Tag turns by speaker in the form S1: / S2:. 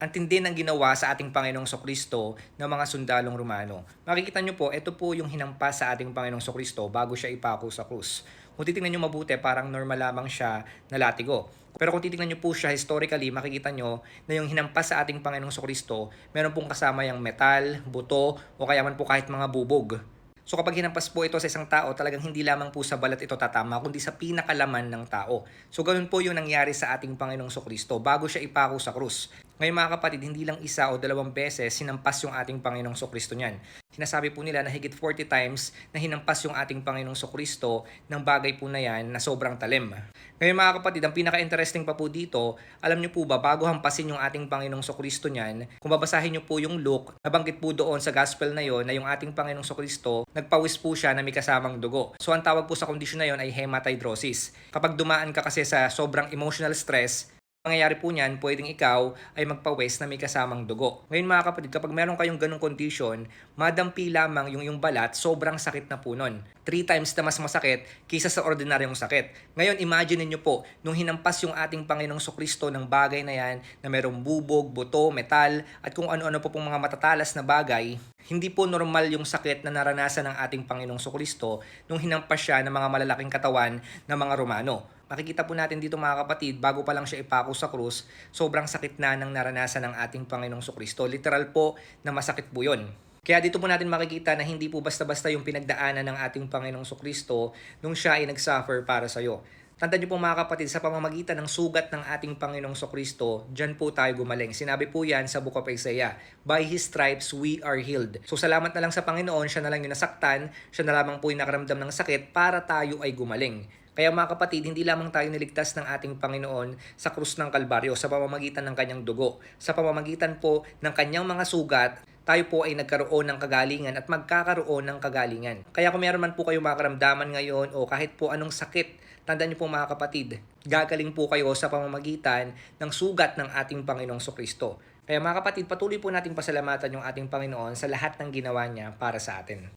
S1: Ang tindi ng ginawa sa ating Panginoong Kristo ng mga sundalong Romano. Makikita nyo po, ito po yung hinampas sa ating Panginoong Kristo bago siya ipako sa krus. Kung titingnan nyo mabuti, parang normal lamang siya na latigo. Pero kung titingnan nyo po siya historically, makikita nyo na yung hinampas sa ating Panginoong Kristo, meron pong kasama yung metal, buto, o kaya man po kahit mga bubog. So kapag hinampas po ito sa isang tao, talagang hindi lamang po sa balat ito tatama, kundi sa pinakalaman ng tao. So ganun po yung nangyari sa ating Panginoong Kristo bago siya ipako sa krus. Ngayon mga kapatid, hindi lang isa o dalawang beses sinampas yung ating Panginoong Kristo niyan. Sinasabi po nila na higit 40 times na hinampas yung ating Panginoong Kristo ng bagay po na yan na sobrang talim. Ngayon mga kapatid, ang pinaka-interesting pa po dito, alam niyo po ba, bago hampasin yung ating Panginoong Kristo niyan, kung babasahin niyo po yung Luke, nabanggit po doon sa gospel na yon na yung ating Panginoong Kristo, nagpawis po siya na may kasamang dugo. So ang tawag po sa kondisyon na yon ay hematidrosis. Kapag dumaan ka kasi sa sobrang emotional stress, mangyayari po niyan, pwedeng ikaw ay magpawis na may kasamang dugo. Ngayon mga kapatid, kapag meron kayong ganong condition, madampi lamang yung balat, sobrang sakit na po nun. 3 times na mas masakit kaysa sa ordinaryong sakit. Ngayon, imagine niyo po, nung hinampas yung ating Panginoong Kristo ng bagay na yan, na merong bubog, buto, metal, at kung ano-ano po pong mga matatalas na bagay, hindi po normal yung sakit na naranasan ng ating Panginoong Kristo nung hinampas siya ng mga malalaking katawan ng mga Romano. Makikita po natin dito mga kapatid, bago pa lang siya ipako sa krus, sobrang sakit na ng naranasan ng ating Panginoong Kristo. Literal po na masakit po yun. Kaya dito po natin makikita na hindi po basta-basta yung pinagdaanan ng ating Panginoong Kristo nung siya ay nagsuffer para sa'yo. Tandaan niyo po mga kapatid, sa pamamagitan ng sugat ng ating Panginoong Kristo, dyan po tayo gumaling. Sinabi po yan sa Book of Isaiah, by His stripes we are healed. So salamat na lang sa Panginoon, siya na lang yung nasaktan, siya na lamang po yung nakaramdam ng sakit para tayo ay gumaling. Kaya mga kapatid, hindi lamang tayo niligtas ng ating Panginoon sa krus ng Kalbaryo sa pamamagitan ng kanyang dugo. Sa pamamagitan po ng kanyang mga sugat, tayo po ay nagkaroon ng kagalingan at magkakaroon ng kagalingan. Kaya kung meron man po kayong mga karamdaman ngayon o kahit po anong sakit, tandaan niyo po mga kapatid, gagaling po kayo sa pamamagitan ng sugat ng ating Panginoong Kristo. Kaya mga kapatid, patuloy po nating pasalamatan yung ating Panginoon sa lahat ng ginawa niya para sa atin.